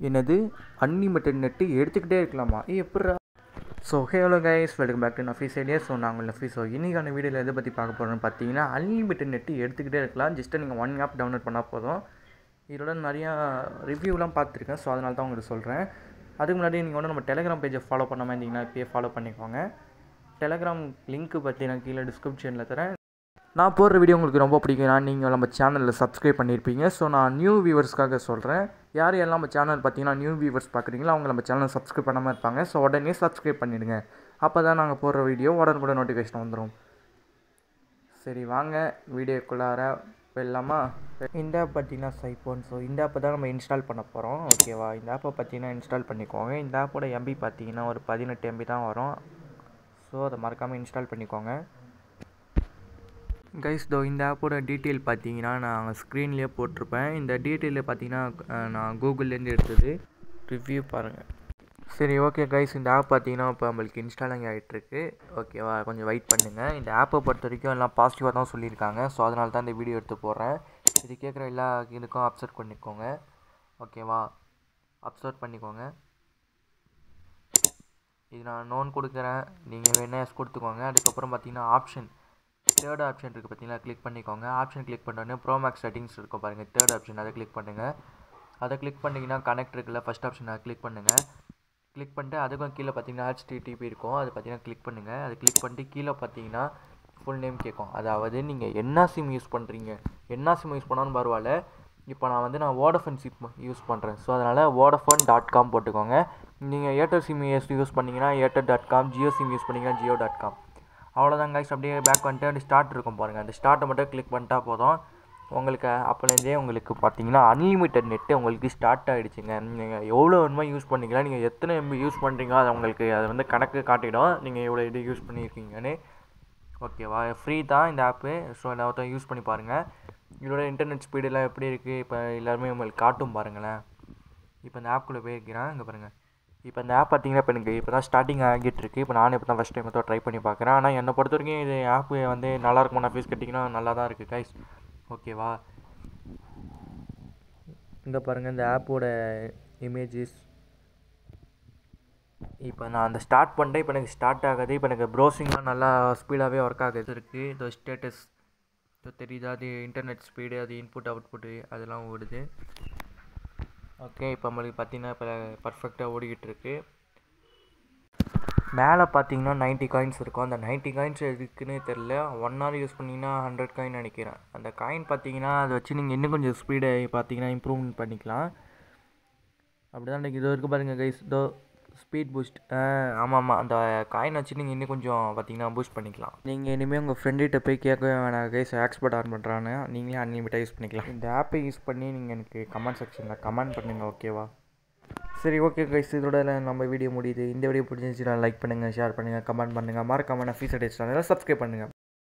என்னது unlimited net எடுத்துக்கிட்டே இருக்கலாமா? எப்புட்றா? So hello guys, welcome back to Nafees idea. So நான் உங்கள் நஃபீஸ். ஸோ இன்றைக்கான வீடியோவில் எதை பற்றி பார்க்க போகிறோன்னு பார்த்தீங்கன்னா, அன்லிமிட்டட் நெட்டு எடுத்துக்கிட்டே இருக்கலாம். ஜஸ்ட்டு நீங்கள் 1 ஆப் டவுன்லோட் பண்ணால் போதும். இதோட நிறையா ரிவ்யூலாம் பார்த்துருக்கேன். ஸோ அதனால தான் உங்களுக்கு சொல்கிறேன். அதுக்கு முன்னாடி நீங்கள் நம்ம டெலிகிராம் பேஜை ஃபாலோ பண்ணாமல் இருந்தீங்கன்னா இப்போயே ஃபாலோ பண்ணிக்கோங்க. டெலிகிராம் லிங்க்கு பற்றி நான் கீழே டிஸ்கிரிப்ஷனில் தரேன். நான் போடுற வீடியோ உங்களுக்கு ரொம்ப பிடிக்கும்னா நீங்கள் நம்ம சேனலில் சப்ஸ்கிரைப் பண்ணியிருப்பீங்க. ஸோ நான் நியூ வியூவர்ஸ்க்காக சொல்கிறேன். யார் எல்லாம் நம்ம சேனல் பார்த்தீங்கன்னா நியூ வியூவர்ஸ் பார்க்குறீங்களோ அவங்க நம்ம சேனல் சப்ஸ்கிரைப் பண்ணாமல் இருப்பாங்க. ஸோ உடனே சப்ஸ்கிரைப் பண்ணிவிடுங்க. அப்போ தான் நாங்கள் போடுற வீடியோ உடனுக்குடன் நோட்டிஃபிகேஷன் வந்துடும். சரி வாங்க வீடியோக்குள்ளார போயிடலாமா? இந்த ஆப் பார்த்தீங்கன்னா சைஃபோன். ஸோ இந்த ஆப்பை தான் நம்ம இன்ஸ்டால் பண்ண போகிறோம். ஓகேவா? இந்த ஆப்பை பார்த்தீங்கன்னா இன்ஸ்டால் பண்ணிக்கோங்க. இந்த ஆப்போட எம்பி பார்த்தீங்கன்னா ஒரு 18 MB தான் வரும். ஸோ அதை மறக்காமல் இன்ஸ்டால் பண்ணிக்கோங்க. கைஸ், இந்த ஆப்போட டீட்டெயில் பார்த்தீங்கன்னா நான் ஸ்க்ரீன்லேயே போட்டிருப்பேன். இந்த டீட்டெயிலில் பார்த்தீங்கன்னா நான் கூகுள்லேருந்து எடுத்தது. ரிவ்யூ பாருங்கள். சரி ஓகே கைஸ், இந்த ஆப் பார்த்தீங்கன்னா இப்போ நம்மளுக்கு இன்ஸ்டாலிங் ஆகிட்டுருக்கு. ஓகேவா? கொஞ்சம் வெயிட் பண்ணுங்கள். இந்த ஆப்பை பொறுத்த வரைக்கும் எல்லாம் பாசிட்டிவாக தான் சொல்லியிருக்காங்க. ஸோ அதனால தான் இந்த வீடியோ எடுத்து போடுறேன். இது கேட்குற எல்லா இதுக்கும் அப்சர்ட் பண்ணிக்கோங்க. ஓகேவா? அப்சர்ட் பண்ணிக்கோங்க. இது நான் நோன் கொடுக்குறேன். நீங்கள் வேணா எஸ் கொடுத்துக்கோங்க. அதுக்கப்புறம் பார்த்தீங்கன்னா தேர்ட் ஆப்ஷன் இருக்குது பார்த்தீங்களா, கிளிக் பண்ணிக்கோங்க. ஆப்ஷன் கிளிக் பண்ணோடனே ப்ரோமேக்ஸ் செட்டிங்ஸ் இருக்கும் பாருங்கள், தேர்ட் ஆப்ஷன் அதை கிளிக் பண்ணுங்கள். அதை கிளிக் பண்ணிங்கன்னா கனெக்ட் இருக்குல்ல, ஃபஸ்ட் ஆப்ஷன் அதை கிளிக் பண்ணுங்கள். கிளிக் பண்ணிட்டு அதுக்கும் கீழே பார்த்தீங்கன்னா HTTP இருக்கும், அது பார்த்தீங்கன்னா கிளிக் பண்ணுங்கள். அது கிளிக் பண்ணிட்டு கீழே பார்த்தீங்கன்னா ஃபுல் நேம் கேட்கும். அதாவது நீங்கள் என்ன சிம் யூஸ் பண்ணுறீங்க, என்ன சிம் யூஸ் பண்ணாலும் பரவாயில்ல. இப்போ நான் வோடஃபோன் சிம் யூஸ் பண்ணுறேன். ஸோ அதனால் vodafone.com போட்டுக்கோங்க. நீங்கள் ஏர்டெல் சிம் யூஸ் பண்ணிங்கன்னா airtel.com, ஜியோ சிம் யூஸ் பண்ணிங்கன்னா jio.com. அவ்வளோதான் கைஸ். அப்படியே பேக் வந்துட்டு அந்த ஸ்டார்ட் இருக்கும் பாருங்கள், அந்த ஸ்டார்ட்டை மட்டும் கிளிக் பண்ணிட்டா போதும். உங்களுக்கு அப்போலேருந்தே உங்களுக்கு பார்த்தீங்கன்னா அன்லிமிட்டட் நெட்டு உங்களுக்கு ஸ்டார்ட் ஆகிடுச்சுங்க. நீங்கள் எவ்வளோ வேணுமோ யூஸ் பண்ணிக்கலாம். நீங்கள் எத்தனை MB யூஸ் பண்ணுறீங்களோ அது உங்களுக்கு அது கணக்கு காட்டிடும், நீங்கள் எவ்வளோ இது யூஸ் பண்ணியிருக்கீங்கன்னு. ஓகேவா? ஃப்ரீ தான் இந்த ஆப்பு. ஸோ எல்லாத்தையும் யூஸ் பண்ணி பாருங்கள். இதோட இன்டர்நெட் ஸ்பீடெல்லாம் எப்படி இருக்குது இப்போ எல்லாருமே உங்களுக்கு காட்டும் பாருங்களேன். இப்போ இந்த ஆப்புக்குள்ளே போயிருக்கிறேன். இங்கே பாருங்கள். இப்போ இந்த ஆப் பார்த்தீங்கன்னா இப்போ தான் ஸ்டார்டிங் ஆகிட்டுருக்கு. இப்போ நானும் இப்போ தான் ஃபஸ்ட் டைம் ட்ரை பண்ணி பார்க்குறேன். ஆனால் என்னை பொறுத்த வரைக்கும் இது ஆப்பு நல்லா இருக்குமா, ஃபீஸ் கட்டிங்கன்னா நல்லா தான் இருக்குது கைஸ். ஓகேவா? இங்கே பாருங்கள் இந்த ஆப்போட இமேஜஸ். இப்போ நான் அந்த ஸ்டார்ட் பண்ணிட்டேன். இப்போ எனக்கு ஸ்டார்ட் ஆகுது. இப்போ எனக்கு ப்ரௌசிங்லாம் நல்லா ஸ்பீடாகவே ஒர்க் ஆகுது இருக்குது. இது ஸ்டேட்டஸ் தெரியுது, அது இன்டர்நெட் ஸ்பீடு, அது இன்புட் அவுட்புட்டு அதெல்லாம் ஓடுது. ஓகே, இப்போ நம்மளுக்கு பார்த்தீங்கன்னா இப்போ பர்ஃபெக்டாக ஓடிக்கிட்டு இருக்கு. மேலே பார்த்தீங்கன்னா 90 காயின்ஸ் இருக்கும். அந்த 90 காயின்ஸ் எதுக்குன்னு தெரில. 1 hour யூஸ் பண்ணிங்கன்னா 100 காயின் நினைக்கிறேன். அந்த காயின் பார்த்தீங்கன்னா அதை வச்சு நீங்கள் இன்னும் கொஞ்சம் ஸ்பீடை பார்த்தீங்கன்னா இம்ப்ரூவ்மெண்ட் பண்ணிக்கலாம். அப்படி தான் இது வரைக்கும் பாருங்கள் கைஸ். ஸ்பீட் பூஸ்ட், ஆமாம் அந்த காயின் வச்சு நீங்கள் இன்னும் கொஞ்சம் பார்த்தீங்கன்னா பூஸ்ட் பண்ணிக்கலாம். நீங்கள் இனிமேல் உங்கள் ஃப்ரெண்டுகிட்ட போய் கேட்கவே வேணாம் கைஸ், எக்ஸ்போர்ட் ஆன் பண்ணுறான்னு. நீங்களே அன்லிமிட்டாக யூஸ் பண்ணிக்கலாம். இந்த ஆப்பை யூஸ் பண்ணி நீங்கள் எனக்கு கமெண்ட் செக்ஷனில் கமெண்ட் பண்ணுங்கள். ஓகேவா? சரி ஓகே கைஸ், இதோட நம்ம வீடியோ முடியுது. இந்த வீடியோ பிடிச்சிருந்துச்சுன்னா லைக் பண்ணுங்கள், ஷேர் பண்ணுங்கள், கமெண்ட் பண்ணுங்கள். மறக்காம நஃபீஸ் ஐடியா சேனலை சப்ஸ்கிரைப் பண்ணுங்கள்.